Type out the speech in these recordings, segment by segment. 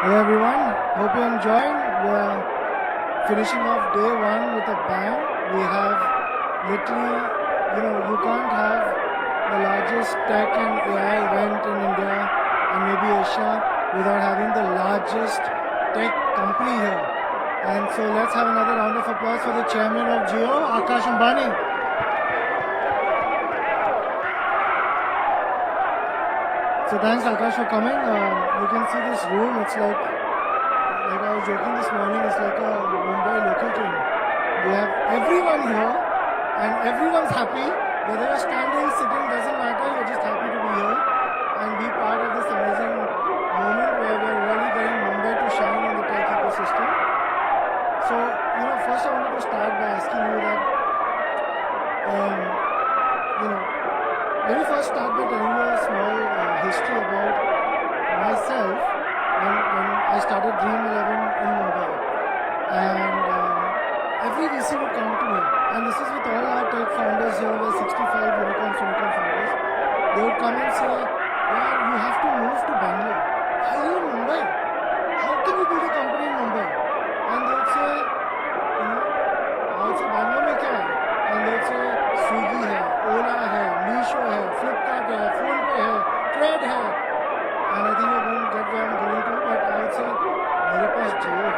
Hey everyone, hope you enjoyed. We're finishing off day one with a bang. We have literally, you can't have the largest tech and AI event in India and maybe Asia without having the largest tech company here. And so let's have another round of applause for the chairman of Jio, Ambani. So thanks Akash for coming. You can see this room, it's like I was joking this morning, it's like a Mumbai local train. We have everyone here and everyone's happy. Whether you're standing, sitting, doesn't matter, you're just happy to be here and be part of this amazing moment where we're really getting Mumbai to shine in the tech ecosystem. So, first I wanted to start by asking you that, maybe first start by telling you a small history about myself when I started Dream 11 in Mumbai. And every VC would come to me, and this is with all our tech founders here, we're 65 unicorn founders. They would come and say, yeah, you have to move to Bangalore. Why are you in Mumbai? How can you build a company in Mumbai? And they would say, I would say, Bangalore mein kya hai? And they would say, Swiggy hai, Ola hai, Meesho hai, Flipkart hai, PhonePe hai, Trade hai. And I think you're going to get where I'm going to, but I would say, mere paas Jio hai.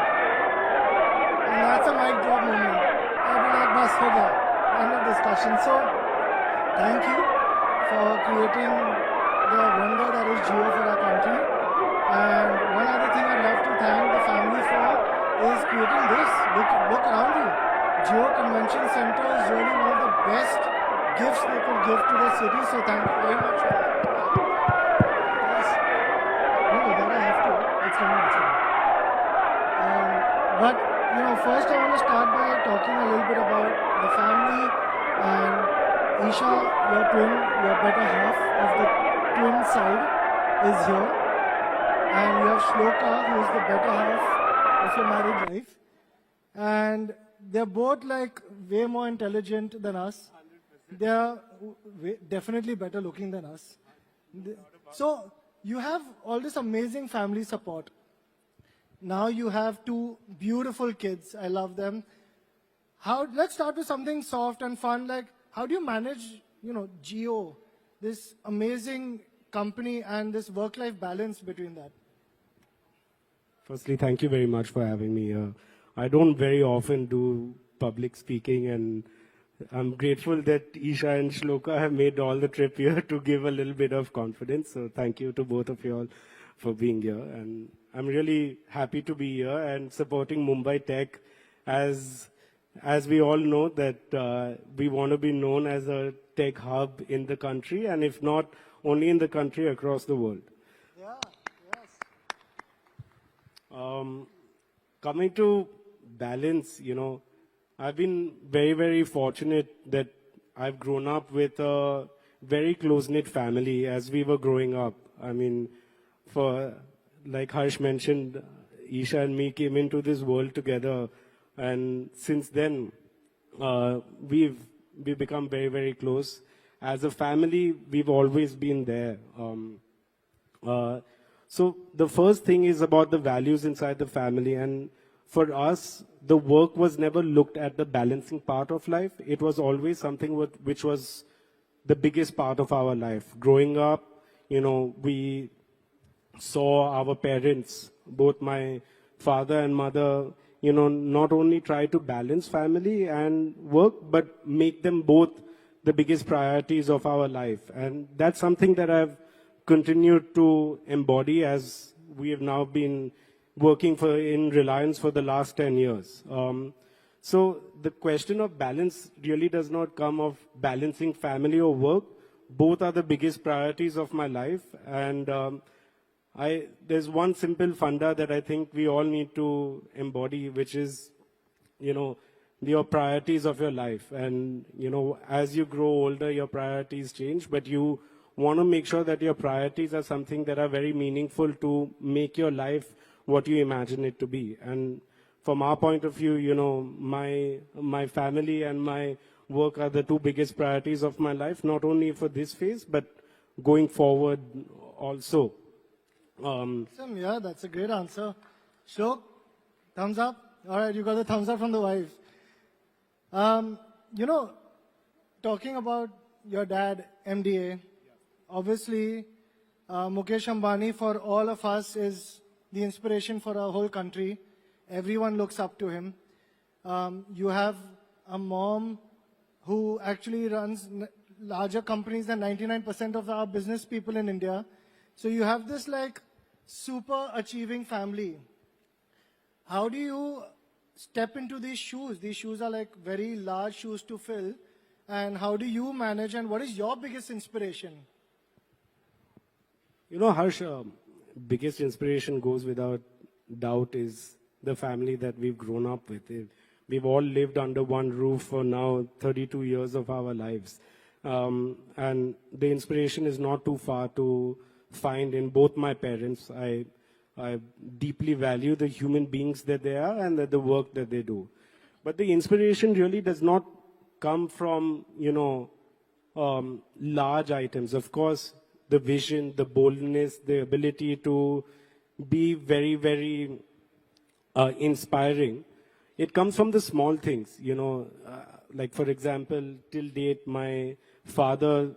And that's a mic drop moment. I'd be like, bas ho gaya. End of discussion. So, thank you for creating the wonder that is Jio for our country. And one other thing I'd love to thank the family for is creating this. Look around you. Jio Convention Center is really one of the best gifts they could give to the city. So thank you very much for that. That I have to. It's coming. But first I want to start by talking a little bit about the family and Isha, your twin, your better half of the twin side is here. And you have Shloka, who is the better half of your married life. And they're both like way more intelligent than us. 100%. They're definitely better looking than us. So you have all this amazing family support. Now you have two beautiful kids. I love them. Let's start with something soft and fun. Like, how do you manage, Jio, this amazing company and this work-life balance between that? Firstly, thank you very much for having me here. I don't very often do public speaking, and I'm grateful that Isha and Shloka have made all the trip here to give a little bit of confidence. So thank you to both of you all for being here. And I'm really happy to be here and supporting Mumbai Tech. As we all know that we want to be known as a tech hub in the country, and if not only in the country, across the world. Yeah, yes. Coming to balance, I've been very, very fortunate that I've grown up with a very close-knit family as we were growing up. I mean, like Harsh mentioned, Isha and me came into this world together, and since then, we've become very, very close. As a family, we've always been there. So the first thing is about the values inside the family, and for us, the work was never looked at the balancing part of life. It was always something which was the biggest part of our life. Growing up, we saw our parents, both my father and mother, not only try to balance family and work, but make them both the biggest priorities of our life. And that's something that I've continued to embody as we have now been working in Reliance for the last 10 years. So the question of balance really does not come of balancing family or work. Both are the biggest priorities of my life. And there's one simple funda that I think we all need to embody, which is, your priorities of your life. And, as you grow older, your priorities change, but you want to make sure that your priorities are something that are very meaningful to make your life what you imagine it to be. And from our point of view, my family and my work are the two biggest priorities of my life, not only for this phase, but going forward also. Awesome, yeah, that's a great answer. Shlok, thumbs up. All right, you got the thumbs up from the wife. You know, talking about your dad, MDA, obviously, Mukesh Ambani for all of us is the inspiration for our whole country. Everyone looks up to him. You have a mom who actually runs larger companies than 99% of our business people in India. So you have this like super achieving family. How do you step into these shoes? These shoes are like very large shoes to fill. And how do you manage, and what is your biggest inspiration? You know, Harsh, biggest inspiration goes without doubt is the family that we've grown up with. We've all lived under one roof for now 32 years of our lives. And the inspiration is not too far to find in both my parents. I deeply value the human beings that they are and the work that they do. But the inspiration really does not come from, large items. Of course, the vision, the boldness, the ability to be very, very inspiring. It comes from the small things, like for example, till date, my father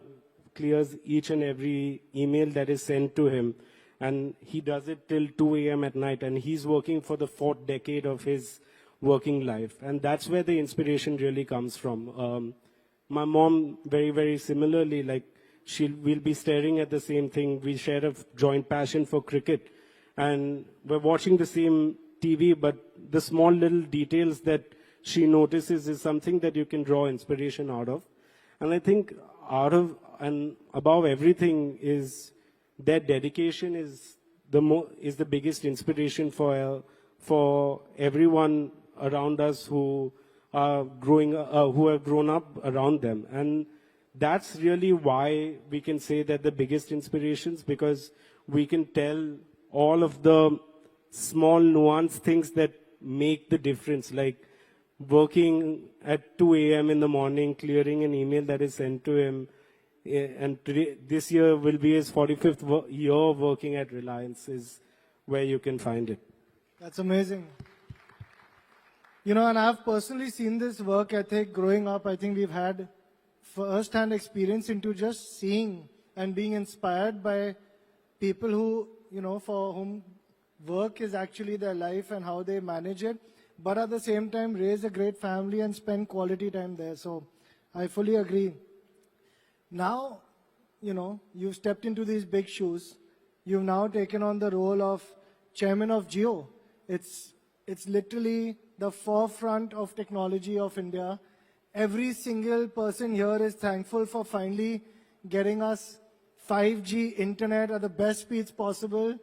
clears each and every email that is sent to him, and he does it till 2 a.m. at night, and he's working for the 4th decade of his working life. And that's where the inspiration really comes from. My mom, very, very similarly, like we'll be staring at the same thing. We share a joint passion for cricket, and we're watching the same TV, but the small little details that she notices is something that you can draw inspiration out of. And I think above everything is their dedication is the biggest inspiration for everyone around us who have grown up around them. And that's really why we can say that the biggest inspirations, because we can tell all of the small nuanced things that make the difference, like working at 2 a.m. in the morning, clearing an email that is sent to him. And this year will be his 45th year of working at Reliance, is where you can find it. That's amazing. And I've personally seen this work ethic growing up. I think we've had first-hand experience into just seeing and being inspired by people who, for whom work is actually their life and how they manage it, but at the same time raise a great family and spend quality time there. So I fully agree. Now, you've stepped into these big shoes. You've now taken on the role of chairman of Jio. It's literally the forefront of technology of India. Every single person here is thankful for finally getting us 5G internet at the best speeds possible.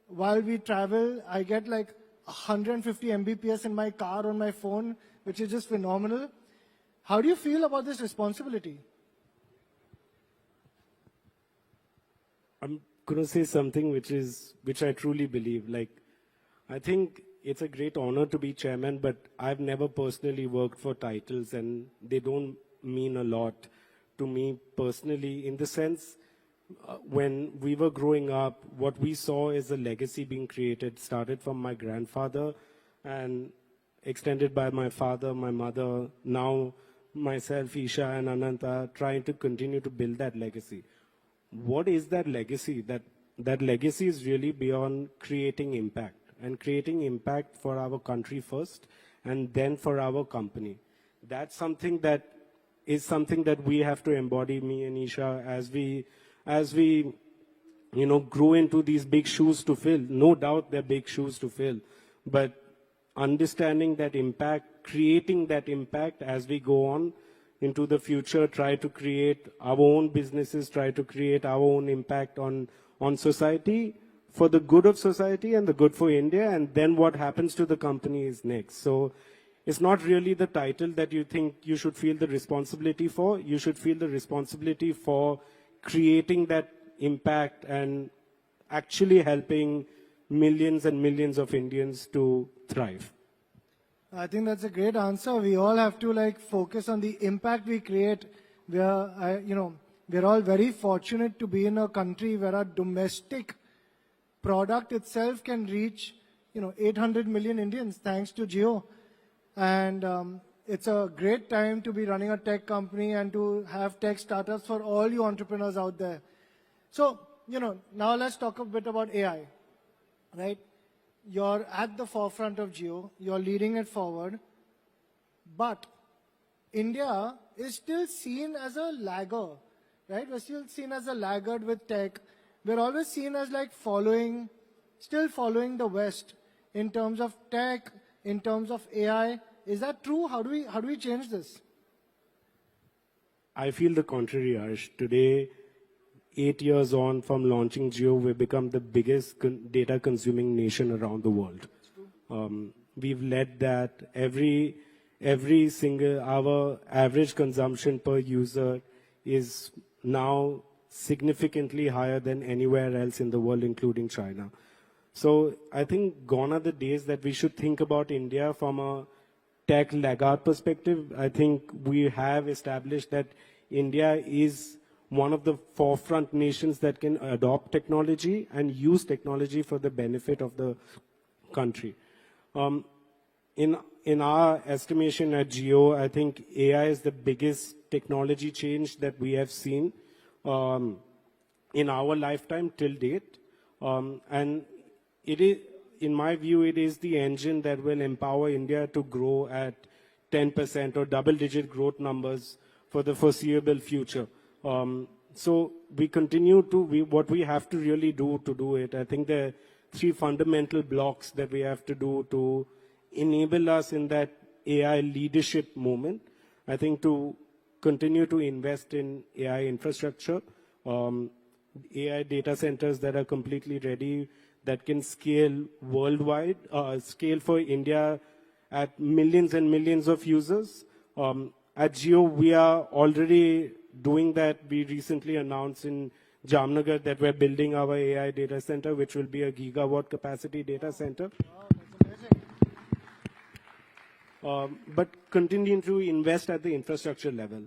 While we travel, I get like 150 Mbps in my car on my phone, which is just phenomenal. How do you feel about this responsibility? I'm going to say something which I truly believe. Like, I think it's a great honor to be chairman, but I've never personally worked for titles, and they don't mean a lot to me personally, in the sense, when we were growing up, what we saw is a legacy being created, started from my grandfather and extended by my father, my mother, now myself, Isha and Ananta, trying to continue to build that legacy. What is that legacy? That legacy is really beyond creating impact, and creating impact for our country first and then for our company. That's something that we have to embody, me and Isha, as we grow into these big shoes to fill. No doubt they're big shoes to fill, but understanding that impact, creating that impact as we go on into the future, try to create our own businesses, try to create our own impact on society, for the good of society and the good for India, and then what happens to the company is next. So it's not really the title that you think you should feel the responsibility for. You should feel the responsibility for creating that impact and actually helping millions and millions of Indians to thrive. I think that's a great answer. We all have to focus on the impact we create. We're all very fortunate to be in a country where our domestic product itself can reach, 800 million Indians thanks to Jio. And it's a great time to be running a tech company and to have tech startups for all you entrepreneurs out there. So, now let's talk a bit about AI, right? You're at the forefront of Jio, you're leading it forward, but India is still seen as a lagger, right? We're still seen as a laggard with tech. We're always seen as like still following the West in terms of tech, in terms of AI. Is that true? How do we change this? I feel the contrary, Harsh. Today, 8 years on from launching Jio, we've become the biggest data consuming nation around the world. We've led that. Every single, our average consumption per user is now significantly higher than anywhere else in the world, including China. So I think gone are the days that we should think about India from a tech laggard perspective. I think we have established that India is one of the forefront nations that can adopt technology and use technology for the benefit of the country. In our estimation at Jio, I think AI is the biggest technology change that we have seen in our lifetime till date. And it is, in my view, it is the engine that will empower India to grow at 10% or double-digit growth numbers for the foreseeable future. So we continue to, what we have to really do to do it, I think there are 3 fundamental blocks that we have to do to enable us in that AI leadership moment. I think to continue to invest in AI infrastructure, AI data centers that are completely ready, that can scale worldwide, scale for India at millions and millions of users. At Jio, we are already doing that. We recently announced in Jamnagar that we're building our AI data center, which will be a gigawatt capacity data center. Wow, that's amazing. But continuing to invest at the infrastructure level.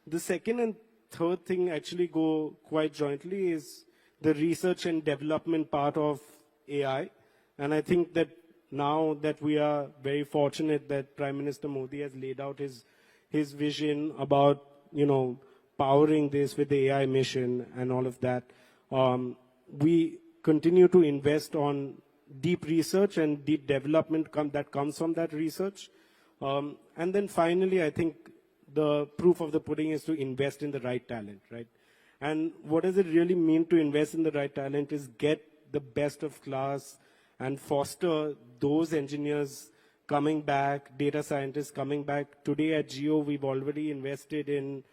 The second and third thing actually go quite jointly is the research and development part of AI. And I think that now that we are very fortunate that Prime Minister Modi has laid out his vision about, powering this with the AI mission and all of that, we continue to invest on deep research and deep development that comes from that research. And then finally, I think the proof of the pudding is to invest in the right talent, right? And what does it really mean to invest in the right talent is get the best of class and foster those engineers coming back, data scientists coming back. Today at Jio, we've already invested in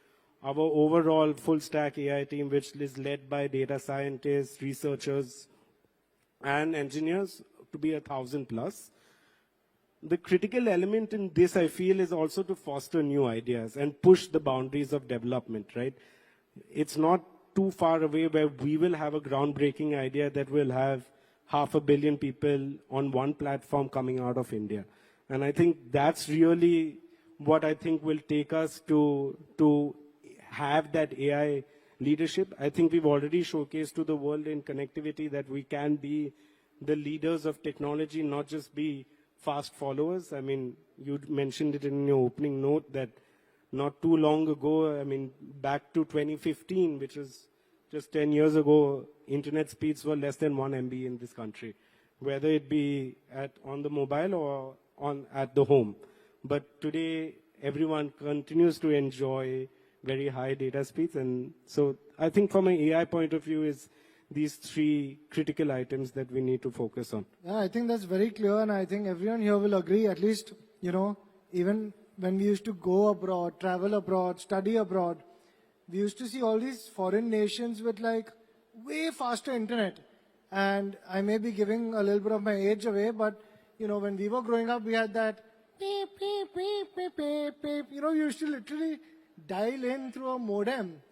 our overall full stack AI team, which is led by data scientists, researchers, and engineers to be 1,000 plus. The critical element in this, I feel, is also to foster new ideas and push the boundaries of development, right? It's not too far away where we will have a groundbreaking idea that will have 500 million people on one platform coming out of India. And I think that's really what I think will take us to have that AI leadership. I think we've already showcased to the world in connectivity that we can be the leaders of technology, not just be fast followers. I mean, you mentioned it in your opening note that not too long ago, I mean, back to 2015, which is just 10 years ago, internet speeds were less than 1 MB in this country, whether it be on the mobile or at the home. But today, everyone continues to enjoy very high data speeds. And so I think from an AI point of view is these 3 critical items that we need to focus on. Yeah, I think that's very clear, and I think everyone here will agree, at least, even when we used to go abroad, travel abroad, study abroad, we used to see all these foreign nations with like way faster internet. And I may be giving a little bit of my age away, but when we were growing up, we had that beep, beep, beep, beep, beep, beep. We used to literally dial in through a modem.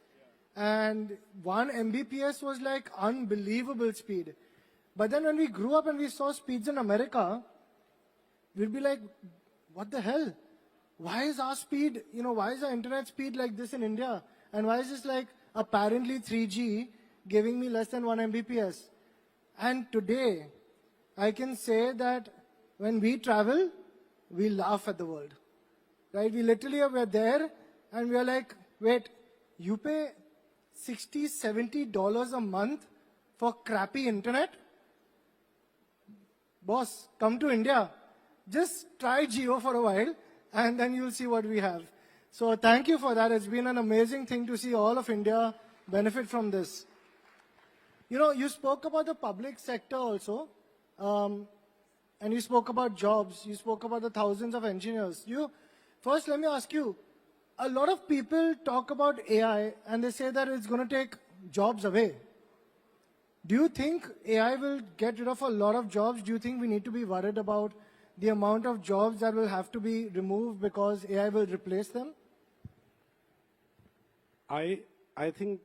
And 1 Mbps was like unbelievable speed. But then when we grew up and we saw speeds in America, we'd be like, what the hell? Why is our speed, why is our internet speed like this in India? And why is this like apparently 3G giving me less than 1 Mbps? And today, I can say that when we travel, we laugh at the world. Right? We literally are there and we are like, wait, you pay $60, $70 a month for crappy internet? Boss, come to India. Just try Jio for a while and then you'll see what we have. So thank you for that. It's been an amazing thing to see all of India benefit from this. You know, you spoke about the public sector also, and you spoke about jobs. You spoke about the thousands of engineers. First, let me ask you, a lot of people talk about AI and they say that it's going to take jobs away. Do you think AI will get rid of a lot of jobs? Do you think we need to be worried about the amount of jobs that will have to be removed because AI will replace them? I think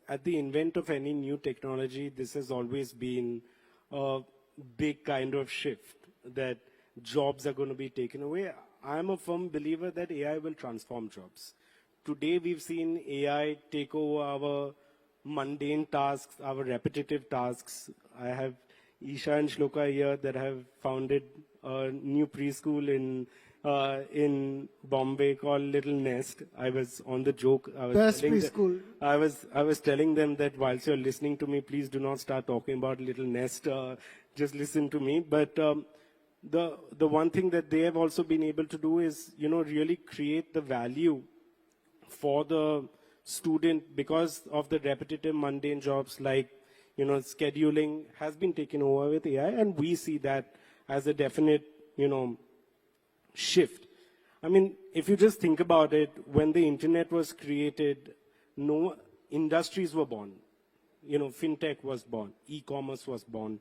at the invent of any new technology, this has always been a big kind of shift that jobs are going to be taken away. I'm a firm believer that AI will transform jobs. Today we've seen AI take over our mundane tasks, our repetitive tasks. I have Isha and Shloka here that have founded a new preschool in Bombay called Little Nest. I was on the joke. Best preschool. I was telling them that whilst you're listening to me, please do not start talking about Little Nest. Just listen to me. But the one thing that they have also been able to do is, really create the value for the student because of the repetitive mundane jobs like, scheduling has been taken over with AI, and we see that as a definite, shift. I mean, if you just think about it, when the internet was created, no industries were born. Fintech was born, e-commerce was born,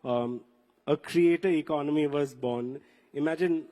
a creator economy was born. Imagine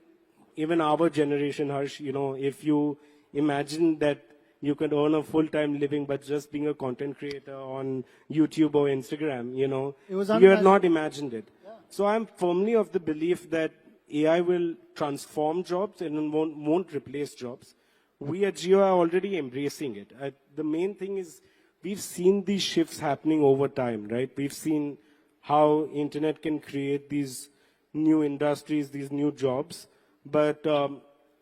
even our generation, Harsh, if you imagine that you could earn a full-time living but just being a content creator on YouTube or Instagram, you had not imagined it. Yeah. So I'm firmly of the belief that AI will transform jobs and won't replace jobs. We at Jio are already embracing it. The main thing is we've seen these shifts happening over time, right? We've seen how internet can create these new industries, these new jobs, but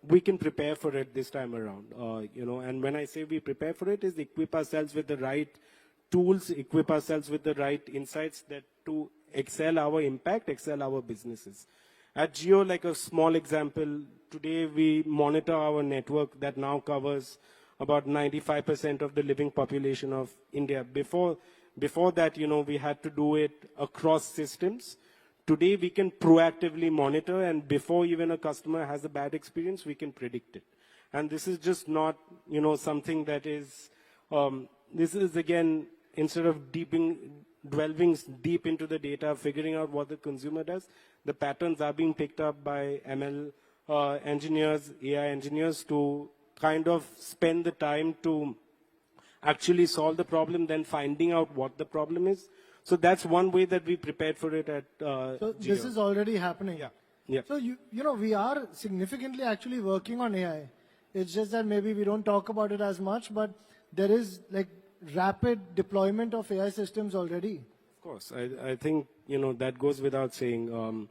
we can prepare for it this time around, and when I say we prepare for it is equip ourselves with the right tools, equip ourselves with the right insights that to excel our impact, excel our businesses. At Jio, like a small example, today we monitor our network that now covers about 95% of the living population of India. Before that, we had to do it across systems. Today, we can proactively monitor, and before even a customer has a bad experience, we can predict it. And this is just not, something that is, this is again, instead of delving deep into the data, figuring out what the consumer does, the patterns are being picked up by ML engineers, AI engineers to kind of spend the time to actually solve the problem, then finding out what the problem is. So that's one way that we prepared for it at So Jio. this is already happening. Yeah. So we are significantly actually working on AI. It's just that maybe we don't talk about it as much, but there is like rapid deployment of AI systems already. Of course, I think that goes without saying.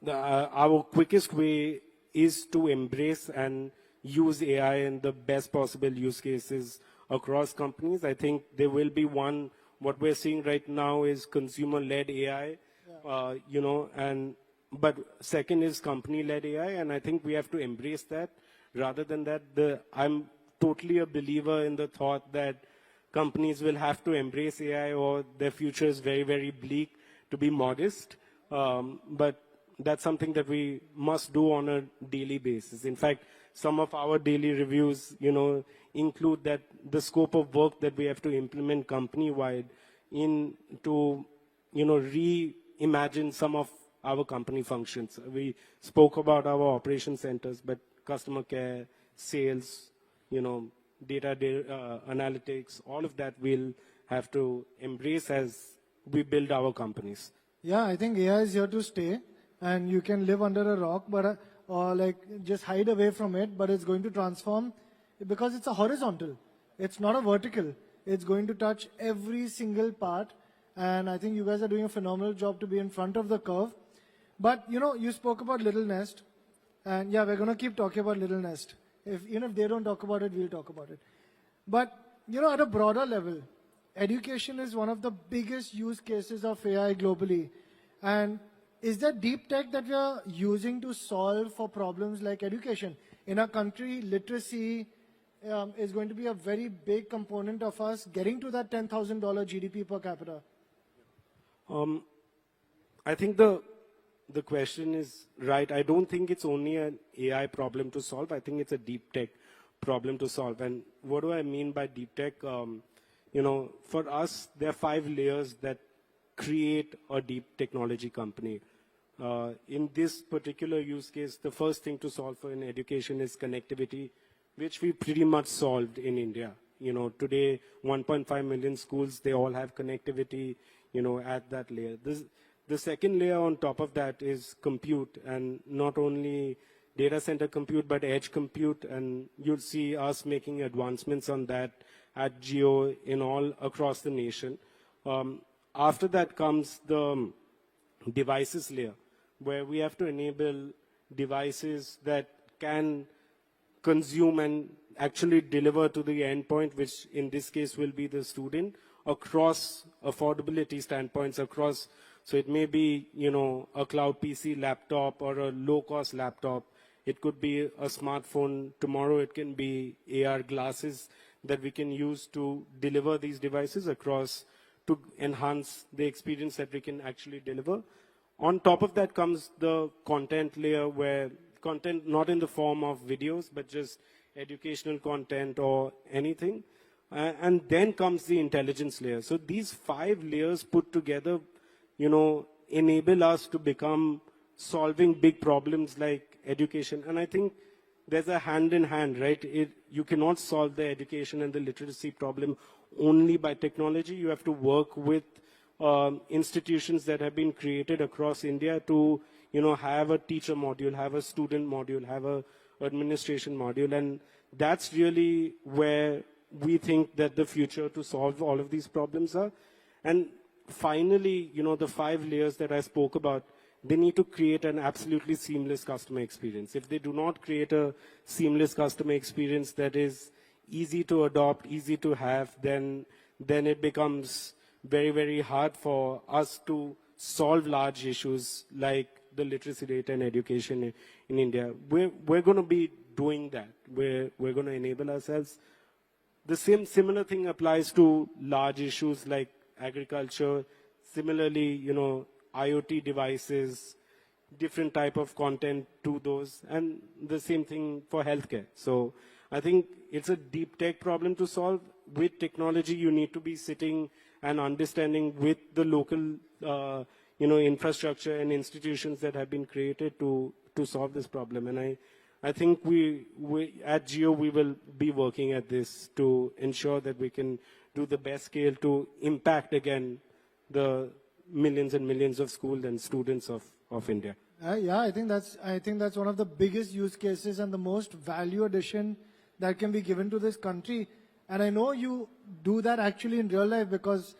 Our quickest way is to embrace and use AI in the best possible use cases across companies. I think there will be one. What we're seeing right now is consumer-led AI, but second is company-led AI, and I think we have to embrace that. Rather than that, I'm totally a believer in the thought that companies will have to embrace AI or their future is very, very bleak, to be modest. But that's something that we must do on a daily basis. In fact, some of our daily reviews, include that the scope of work that we have to implement company-wide to, reimagine some of our company functions. We spoke about our operation centers, but customer care, sales, data analytics, all of that we'll have to embrace as we build our companies. Yeah, I think AI is here to stay, and you can live under a rock, but or like just hide away from it, but it's going to transform because it's a horizontal. It's not a vertical. It's going to touch every single part. And I think you guys are doing a phenomenal job to be in front of the curve. But, you know, you spoke about Little Nest. And yeah, we're going to keep talking about Little Nest. Even if they don't talk about it, we'll talk about it. But, you know, at a broader level, education is one of the biggest use cases of AI globally. And is there deep tech that we are using to solve for problems like education? In our country, literacy is going to be a very big component of us getting to that $10,000 GDP per capita. I think the question is right. I don't think it's only an AI problem to solve. I think it's a deep tech problem to solve. And what do I mean by deep tech? You know, for us, there are 5 layers that create a deep technology company. In this particular use case, the first thing to solve for in education is connectivity, which we pretty much solved in India. You know, today, 1.5 million schools, they all have connectivity, you know, at that layer. The second layer on top of that is compute, and not only data center compute, but edge compute, and you'll see us making advancements on that at Geo in all across the nation. After that comes the devices layer, where we have to enable devices that can consume and actually deliver to the endpoint, which in this case will be the student, across affordability standpoints, across, so it may be, you know, a cloud PC laptop or a low-cost laptop. It could be a smartphone. Tomorrow it can be AR glasses that we can use to deliver these devices across to enhance the experience that we can actually deliver. On top of that comes the content layer, where content not in the form of videos, but just educational content or anything. And then comes the intelligence layer. So these 5 layers put together, you know, enable us to become solving big problems like education. And I think there's a hand in hand, right? You cannot solve the education and the literacy problem only by technology. You have to work with institutions that have been created across India to, you know, have a teacher module, have a student module, have a administration module. And that's really where we think that the future to solve all of these problems are. And finally, you know, the 5 layers that I spoke about, they need to create an absolutely seamless customer experience. If they do not create a seamless customer experience that is easy to adopt, easy to have, then it becomes very, very hard for us to solve large issues like the literacy rate and education in India. We're going to be doing that. We're going to enable ourselves. The similar thing applies to large issues like agriculture. Similarly, you know, IoT devices, different type of content to those, and the same thing for healthcare. So I think it's a deep tech problem to solve. With technology, you need to be sitting and understanding with the local, you know, infrastructure and institutions that have been created to solve this problem. And I think we at Geo, we will be working at this to ensure that we can do the best scale to impact, again, the millions and millions of schools and students of India. Yeah, I think that's one of the biggest use cases and the most value addition that can be given to this country. And I know you do that actually in real life, because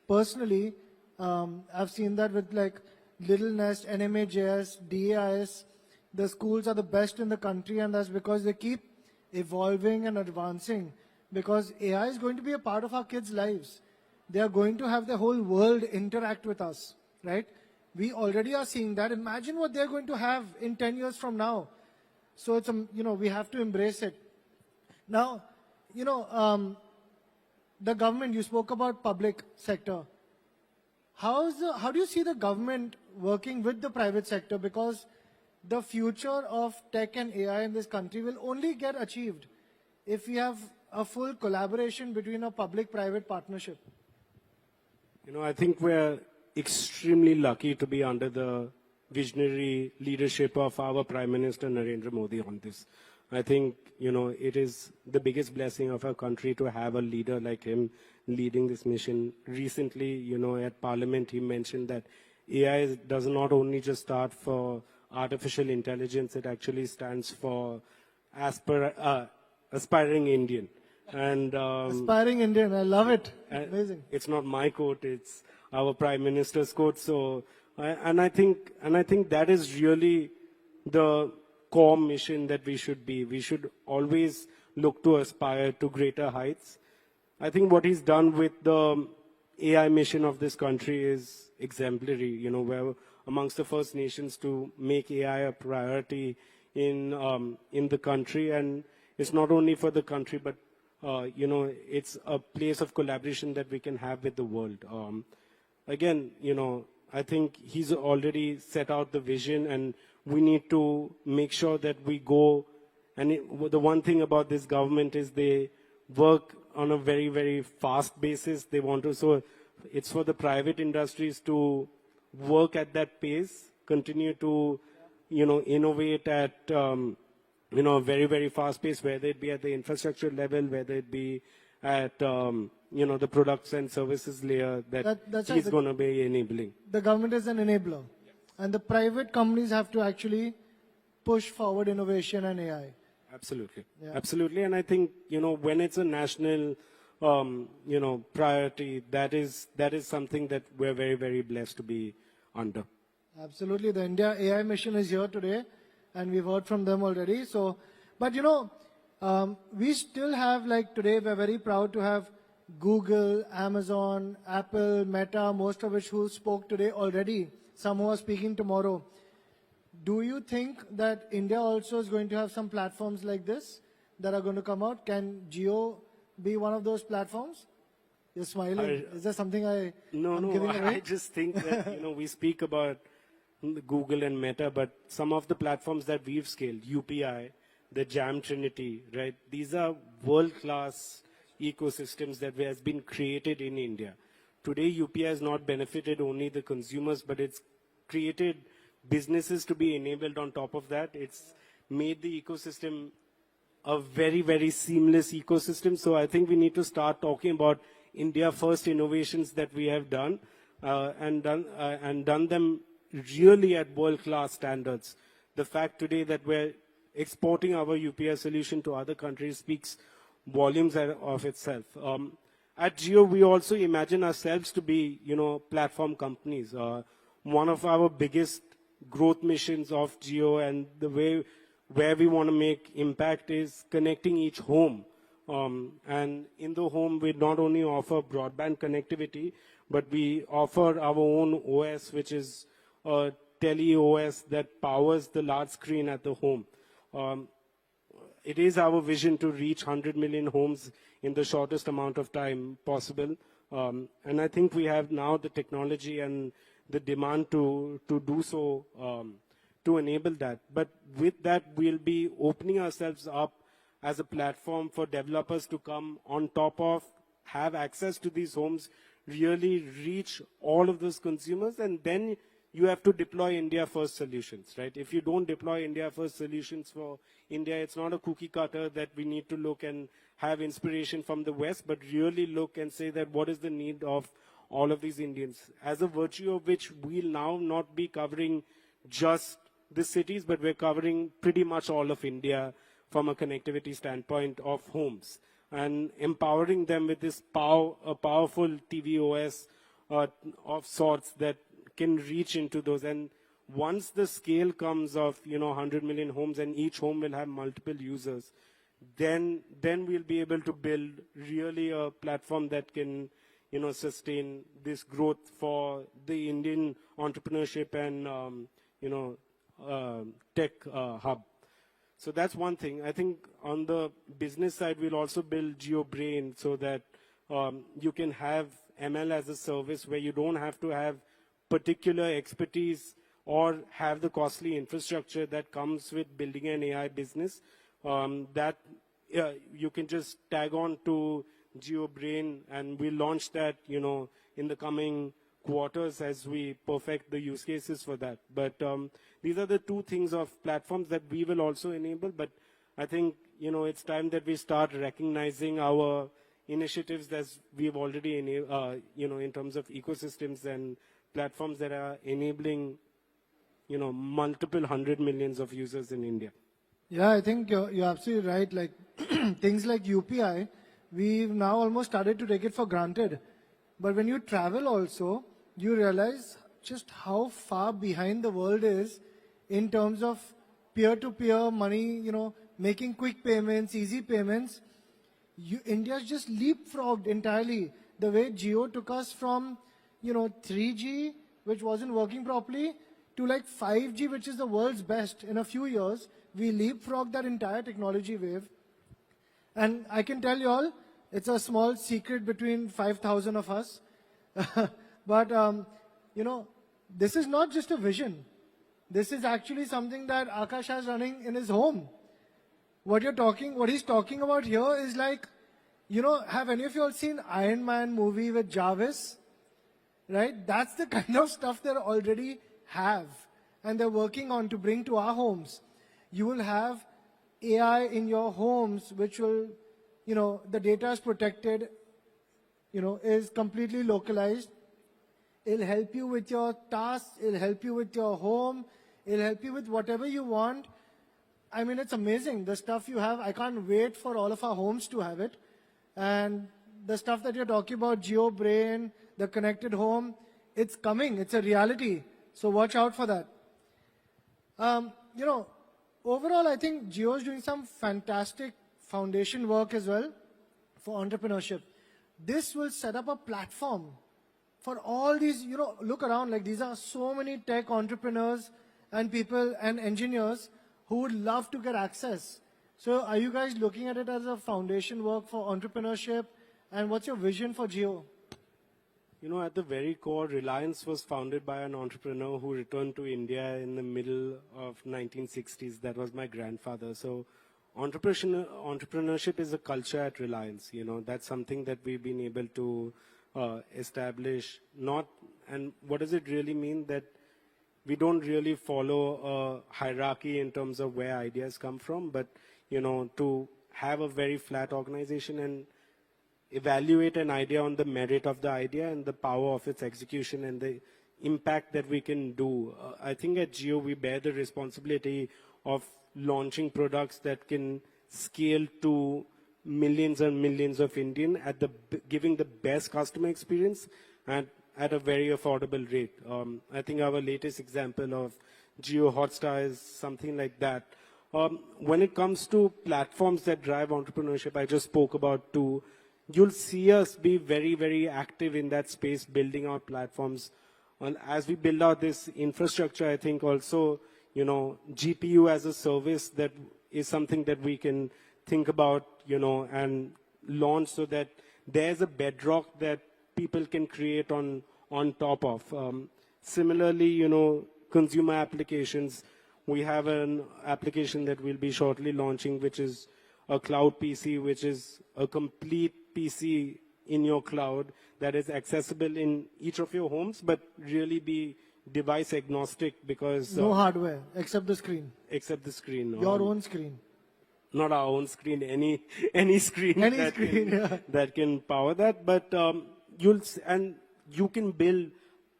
personally, I've seen that with like Little Nest, NMAJS, DAIS. The schools are the best in the country, and that's because they keep evolving and advancing. Because AI is going to be a part of our kids' lives. They are going to have the whole world interact with us, right? We already are seeing that. Imagine what they're going to have in 10 years from now. So it's, you know, we have to embrace it. Now, you know, the government, you spoke about public sector. How do you see the government working with the private sector? Because the future of tech and AI in this country will only get achieved if we have a full collaboration between a public-private partnership. You know, I think we're extremely lucky to be under the visionary leadership of our Prime Minister Narendra Modi on this. I think, you know, it is the biggest blessing of our country to have a leader like him leading this mission. Recently, you know, at Parliament, he mentioned that AI does not only just start for artificial intelligence, it actually stands for aspiring Indian. And Aspiring Indian, I love it. Amazing. it's not my quote; it's our Prime Minister's quote. So, and I think that is really the core mission that we should be. We should always look to aspire to greater heights. I think what he's done with the AI mission of this country is exemplary. You know, we're amongst the first nations to make AI a priority in the country, and it's not only for the country, but you know, it's a place of collaboration that we can have with the world. Again, you know, I think he's already set out the vision, and we need to make sure that we go. And the one thing about this government is they work on a very, very fast basis. They want to, so it's for the private industries to work at that pace, continue to, you know, innovate at, you know, a very, very fast pace, whether it be at the infrastructure level, whether it be at, you know, the products and services layer that's he's going to be enabling. The government is an enabler. And the private companies have to actually push forward innovation and AI. Absolutely. Yeah. Absolutely. And I think, you know, when it's a national, you know, priority, that is something that we're very, very blessed to be under. Absolutely. The India AI mission is here today, and we've heard from them already. So, but you know, we still have, like today, we're very proud to have Google, Amazon, Apple, Meta, most of which who spoke today already, some who are speaking tomorrow. Do you think that India also is going to have some platforms like this that are going to come out? Can Jio be one of those platforms? You're smiling. Is there something I'm giving away? I just think that, you know, we speak about Google and Meta, but some of the platforms that we've scaled, UPI, the Jam Trinity, right? These are world-class ecosystems that has been created in India. Today, UPI has not benefited only the consumers, but it's created businesses to be enabled on top of that. It's made the ecosystem a very, very seamless ecosystem. So I think we need to start talking about India first innovations that we have done and done them really at world-class standards. The fact today that we're exporting our UPI solution to other countries speaks volumes of itself. At Jio, we also imagine ourselves to be, you know, platform companies. One of our biggest growth missions of Jio and the way where we want to make impact is connecting each home. And in the home, we not only offer broadband connectivity, but we offer our own OS, which is a tele OS that powers the large screen at the home. It is our vision to reach 100 million homes in the shortest amount of time possible. And I think we have now the technology and the demand to do so, to enable that. But with that, we'll be opening ourselves up as a platform for developers to come on top of, have access to these homes, really reach all of those consumers, and then you have to deploy India first solutions, right? If you don't deploy India first solutions for India, it's not a cookie cutter that we need to look and have inspiration from the West, but really look and say that what is the need of all of these Indians, as a virtue of which we'll now not be covering just the cities, but we're covering pretty much all of India from a connectivity standpoint of homes, and empowering them with this a powerful TV OS of sorts that can reach into those. And once the scale comes of, you know, 100 million homes and each home will have multiple users, then we'll be able to build really a platform that can, you know, sustain this growth for the Indian entrepreneurship and, you know, tech hub. So that's one thing. I think on the business side, we'll also build GeoBrain so that you can have ML as a service where you don't have to have particular expertise or have the costly infrastructure that comes with building an AI business. That you can just tag on to GeoBrain, and we'll launch that, you know, in the coming quarters as we perfect the use cases for that. But these are the two things of platforms that we will also enable. But I think, you know, it's time that we start recognizing our initiatives as we've already, you know, in terms of ecosystems and platforms that are enabling, you know, multiple 100 millions of users in India. Yeah, I think you're absolutely right. Like things like UPI, we've now almost started to take it for granted. But when you travel also, you realize just how far behind the world is in terms of peer-to-peer money, making quick payments, easy payments. India's just leapfrogged entirely. The way Jio took us from, 3G, which wasn't working properly, to like 5G, which is the world's best. In a few years, we leapfrogged that entire technology wave. And I can tell you all, it's a small secret between 5,000 of us. But, this is not just a vision. This is actually something that Akash has running in his home. What he's talking about here is like, have any of you all seen Iron Man movie with Jarvis? Right? That's the kind of stuff they already have. And they're working on to bring to our homes. You will have AI in your homes, which will, the data is protected, is completely localized. It'll help you with your tasks. It'll help you with your home. It'll help you with whatever you want. I mean, it's amazing, the stuff you have. I can't wait for all of our homes to have it. And the stuff that you're talking about, Geo Brain, the connected home, it's coming. It's a reality. So watch out for that. Overall, I think Geo is doing some fantastic foundation work as well for entrepreneurship. This will set up a platform for all these, look around, like these are so many tech entrepreneurs and people and engineers who would love to get access. So are you guys looking at it as a foundation work for entrepreneurship? And what's your vision for Jio? At the very core, Reliance was founded by an entrepreneur who returned to India in the middle of 1960s. That was my grandfather. So entrepreneurship is a culture at Reliance. That's something that we've been able to establish. And what does it really mean? That we don't really follow a hierarchy in terms of where ideas come from, but, to have a very flat organization and evaluate an idea on the merit of the idea and the power of its execution and the impact that we can do. I think at Jio, we bear the responsibility of launching products that can scale to millions and millions of Indians giving the best customer experience and at a very affordable rate. I think our latest example of Jio Hotstar is something like that. When it comes to platforms that drive entrepreneurship, I just spoke about two. You'll see us be very, very active in that space, building our platforms. And as we build out this infrastructure, I think also, GPU as a service that is something that we can think about, and launch so that there's a bedrock that people can create on top of. Similarly, consumer applications. We have an application that we'll be shortly launching, which is a cloud PC, which is a complete PC in your cloud that is accessible in each of your homes, but really be device agnostic because... no hardware, except the screen. Except the screen. Your own screen. Not our own screen, any screen, that can power that. But you can build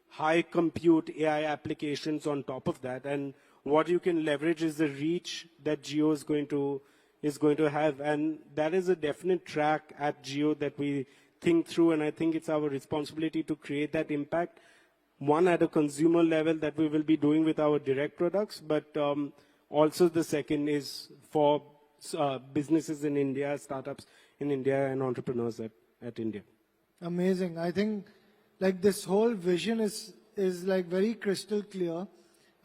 high compute AI applications on top of that. And what you can leverage is the reach that Jio is going to have. And that is a definite track at Jio that we think through. And I think it's our responsibility to create that impact. One, at a consumer level that we will be doing with our direct products. But also the second is for businesses in India, startups in India, and entrepreneurs at India. Amazing. I think like this whole vision is like very crystal clear.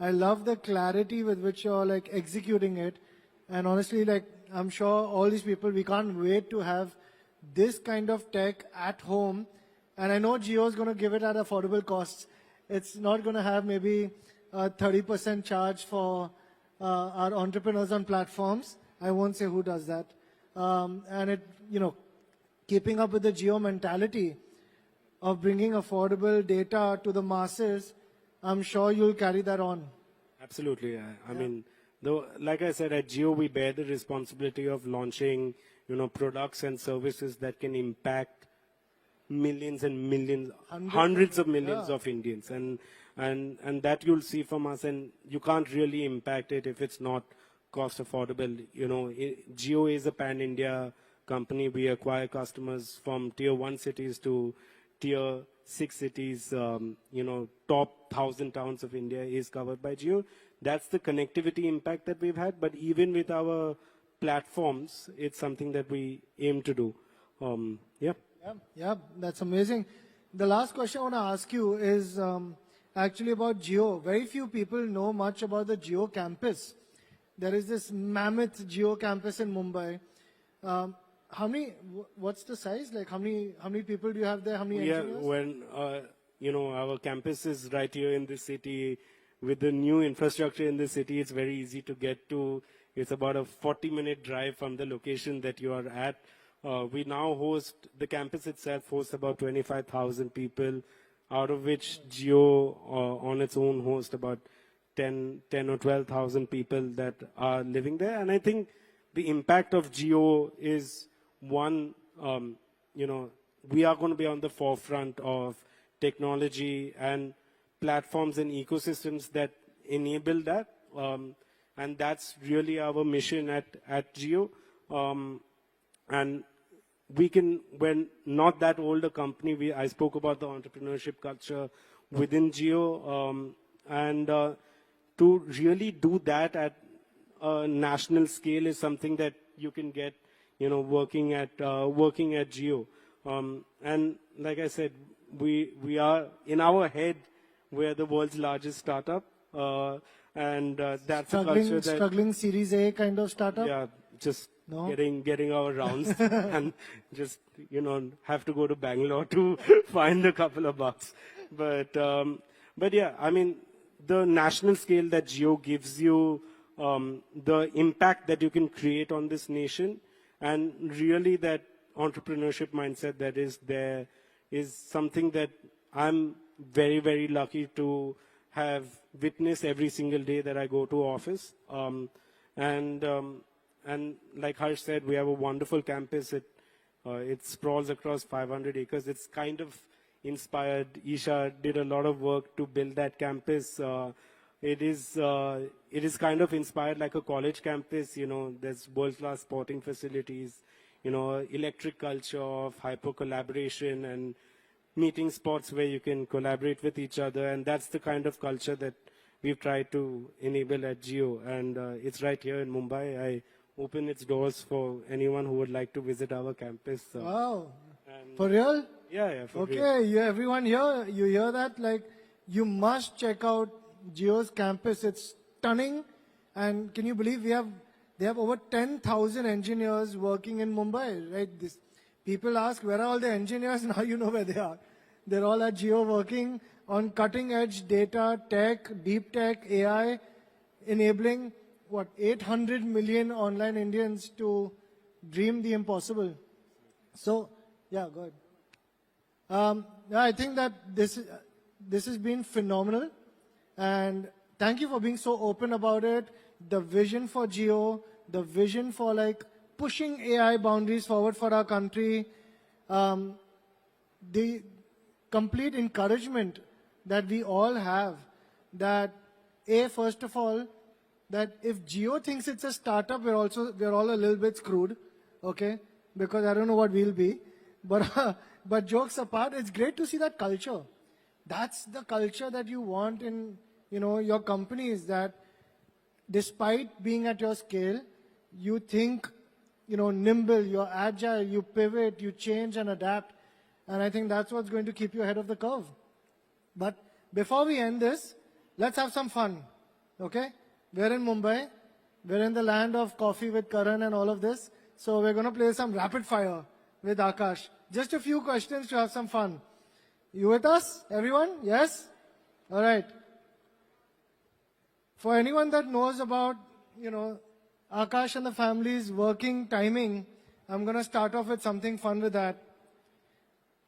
I love the clarity with which you're like executing it. And honestly, like I'm sure all these people, we can't wait to have this kind of tech at home. And I know Jio is going to give it at affordable costs. It's not going to have maybe a 30% charge for our entrepreneurs on platforms. I won't say who does that. And it, keeping up with the Jio mentality of bringing affordable data to the masses, I'm sure you'll carry that on. Absolutely. I mean, though, like I said, at Jio, we bear the responsibility of launching, products and services that can impact millions and millions, hundreds of millions of Indians. And that you'll see from us. And you can't really impact it if it's not cost affordable. Jio is a pan-India company. We acquire customers from tier 1 cities to tier 6 cities. Top 1,000 towns of India is covered by Jio. That's the connectivity impact that we've had. But even with our platforms, it's something that we aim to do. Yeah, that's amazing. The last question I want to ask you is actually about Jio. Very few people know much about the Jio campus. There is this mammoth Jio campus in Mumbai. What's the size? Like how many people do you have there? How many engineers? Our campus is right here in the city. With the new infrastructure in the city, it's very easy to get to. It's about a 40-minute drive from the location that you are at. We now the campus itself hosts about 25,000 people, out of which Jio on its own hosts about 10 or 12,000 people that are living there. And I think the impact of Jio is one, we are going to be on the forefront of technology and platforms and ecosystems that enable that. And that's really our mission at Jio. And we're not that old a company. I spoke about the entrepreneurship culture within Jio. And to really do that at a national scale is something that you can get, working at Jio. And like I said, we are, in our head, we're the world's largest startup. And that's a culture that... Struggling Series A kind of startup? Yeah, just getting our rounds and just, have to go to Bangalore to find a couple of bucks. But yeah, I mean, the national scale that Jio gives you, the impact that you can create on this nation, and really that entrepreneurship mindset that is there is something that I'm very, very lucky to have witnessed every single day that I go to office. And like Harsh said, we have a wonderful campus. It sprawls across 500 acres. It's kind of inspired. Isha did a lot of work to build that campus. It is kind of inspired like a college campus. There's world-class sporting facilities, electric culture of hyper collaboration and meeting spots where you can collaborate with each other. And that's the kind of culture that we've tried to enable at Jio. And it's right here in Mumbai. I open its doors for anyone who would like to visit our campus. Wow. For real? Yeah, for real. Okay, everyone here, you hear that? Like, you must check out Jio's campus. It's stunning. And can you believe they have over 10,000 engineers working in Mumbai, right? People ask, where are all the engineers? Now you know where they are. They're all at Jio working on cutting edge data, tech, deep tech, AI, enabling 800 million online Indians to dream the impossible. So, yeah, go ahead. I think that this has been phenomenal. And thank you for being so open about it. The vision for Jio, the vision for pushing AI boundaries forward for our country, the complete encouragement that we all have that, first of all, that if Jio thinks it's a startup, we're all a little bit screwed, okay? Because I don't know what we'll be. But jokes apart, it's great to see that culture. That's the culture that you want in, your companies, that despite being at your scale, you think, nimble, you're agile, you pivot, you change and adapt. And I think that's what's going to keep you ahead of the curve. But before we end this, let's have some fun, okay? We're in Mumbai. We're in the land of coffee with Karan and all of this. So we're going to play some rapid fire with Akash. Just a few questions to have some fun. You with us, everyone? Yes? All right. For anyone that knows about, Akash and the family's working timing, I'm going to start off with something fun with that.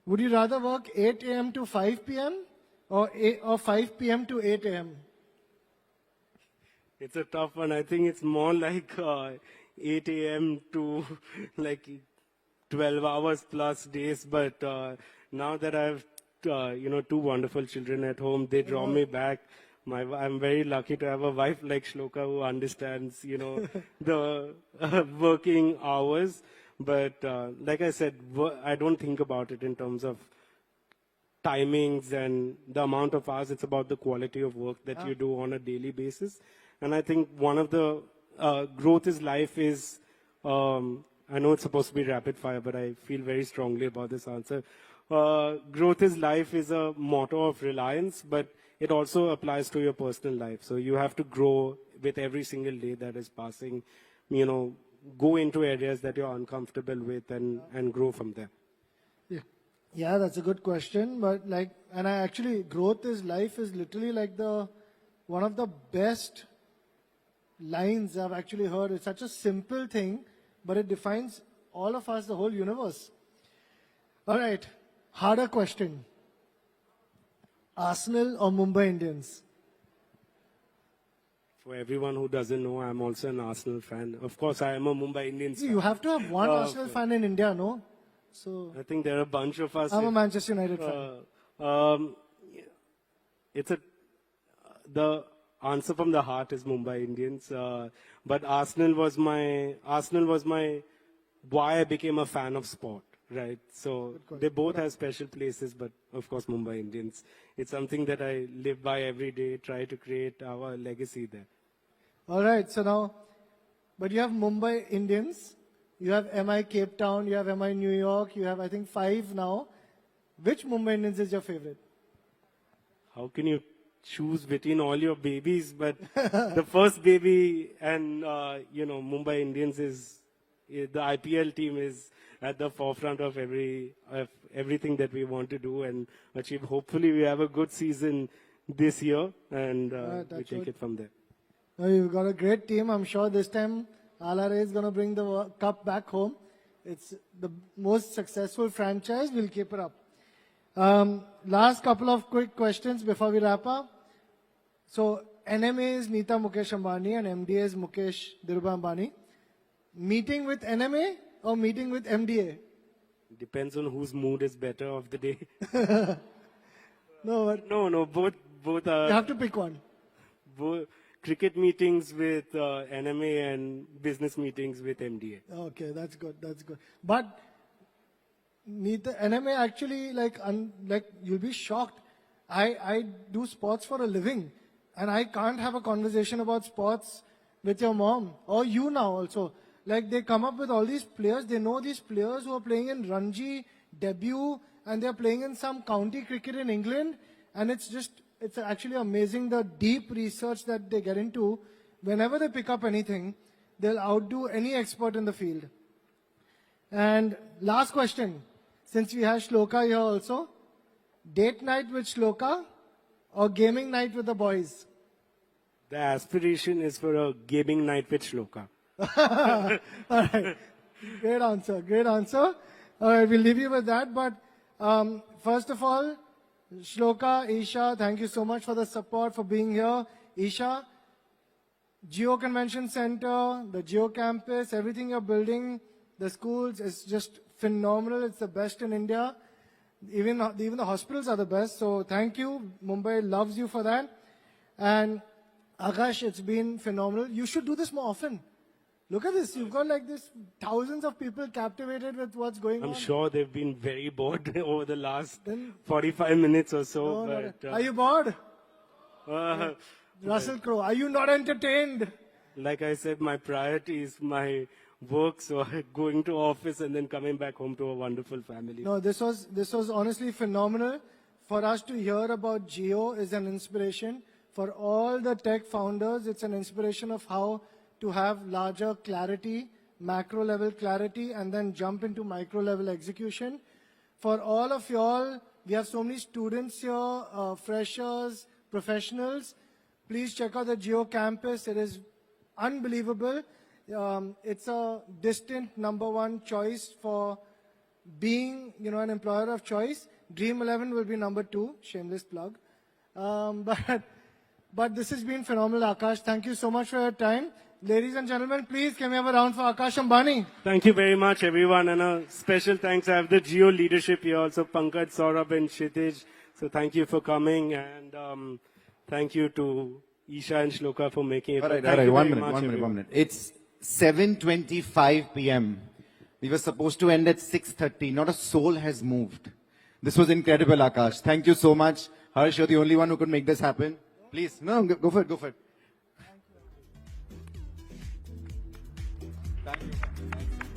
Would you rather work 8 a.m. to 5 p.m. or 5 p.m. to 8 a.m.? It's a tough one. I think it's more like 8 a.m. to 12 hours plus days. But now that I have, two wonderful children at home, they draw me back. I'm very lucky to have a wife like Shloka who understands, the working hours. But like I said, I don't think about it in terms of timings and the amount of hours. It's about the quality of work that you do on a daily basis. And I think one of the growth is life is, I know it's supposed to be rapid fire, but I feel very strongly about this answer. Growth is life is a motto of Reliance, but it also applies to your personal life. So you have to grow with every single day that is passing, you know, go into areas that you're uncomfortable with and grow from there. Yeah, that's a good question. But like, and I actually, growth is life is literally like one of the best lines I've actually heard. It's such a simple thing, but it defines all of us, the whole universe. All right, harder question. Arsenal or Mumbai Indians? For everyone who doesn't know, I'm also an Arsenal fan. Of course, I am a Mumbai Indians fan. You have to have one Arsenal fan in India, no? So I think there are a bunch of us. I'm a Manchester United fan. It's the answer from the heart is Mumbai Indians. But Arsenal was my why I became a fan of sport, right? So they both have special places, but of course Mumbai Indians. It's something that I live by every day, try to create our legacy there. All right, so now, but you have Mumbai Indians, you have MI Cape Town, you have MI New York, you have I think 5 now. Which Mumbai Indians is your favorite? How can you choose between all your babies? But the first baby and, Mumbai Indians is, the IPL team is at the forefront of everything that we want to do and achieve. Hopefully we have a good season this year and we take it from there. You've got a great team. I'm sure this time LRA is going to bring the cup back home. It's the most successful franchise. We'll keep it up. Last couple of quick questions before we wrap up. So NMA is Nita Mukesh Ambani and MDA is Mukesh Dhirubhai Ambani. Meeting with NMA or meeting with MDA? Depends on whose mood is better of the day. No, both are. You have to pick one. Both cricket meetings with NMA and business meetings with MDA. Okay, that's good. But Nita, NMA actually like you'll be shocked. I do sports for a living, and I can't have a conversation about sports with your mom or you now also. Like they come up with all these players. They know these players who are playing in Ranji debut, and they're playing in some county cricket in England, and it's actually amazing the deep research that they get into. Whenever they pick up anything, they'll outdo any expert in the field. And last question, since we have Shloka here also, date night with Shloka or gaming night with the boys? The aspiration is for a gaming night with Shloka. All right. Great answer. All right, we'll leave you with that. But first of all, Shloka, Isha, thank you so much for the support, for being here. Isha, Geo Convention Center, the Geo Campus, everything you're building, the schools, is just phenomenal. It's the best in India. Even the hospitals are the best. So thank you. Mumbai loves you for that. And Akash, it's been phenomenal. You should do this more often. Look at this. You've got like this thousands of people captivated with what's going on. I'm sure they've been very bored over the last 45 minutes or so. But, are you bored? Russell Crowe, are you not entertained? Like I said, my priority is my work, so going to office and then coming back home to a wonderful family. No, this was honestly phenomenal. For us to hear about Geo is an inspiration. For all the tech founders, it's an inspiration of how to have larger clarity, macro level clarity, and then jump into micro level execution. For all of y'all, we have so many students here, freshers, professionals. Please check out the Geo Campus. It is unbelievable. It's a distant #1 choice for being, an employer of choice. Dream 11 will be #2. Shameless plug. But this has been phenomenal, Akash. Thank you so much for your time. Ladies and gentlemen, please can we have a round for Akash Ambani? Thank you very much, everyone. And a special thanks. I have the Geo leadership here also, Pankaj, Saurabh, and Kshitij. So thank you for coming. And thank you to Isha and Shloka for making it. All right. One minute. It's 7:25 p.m. We were supposed to end at 6:30. Not a soul has moved. This was incredible, Akash. Thank you so much. Harsh, you're the only one who could make this happen. Please, no, go for it, go for it. Thank you.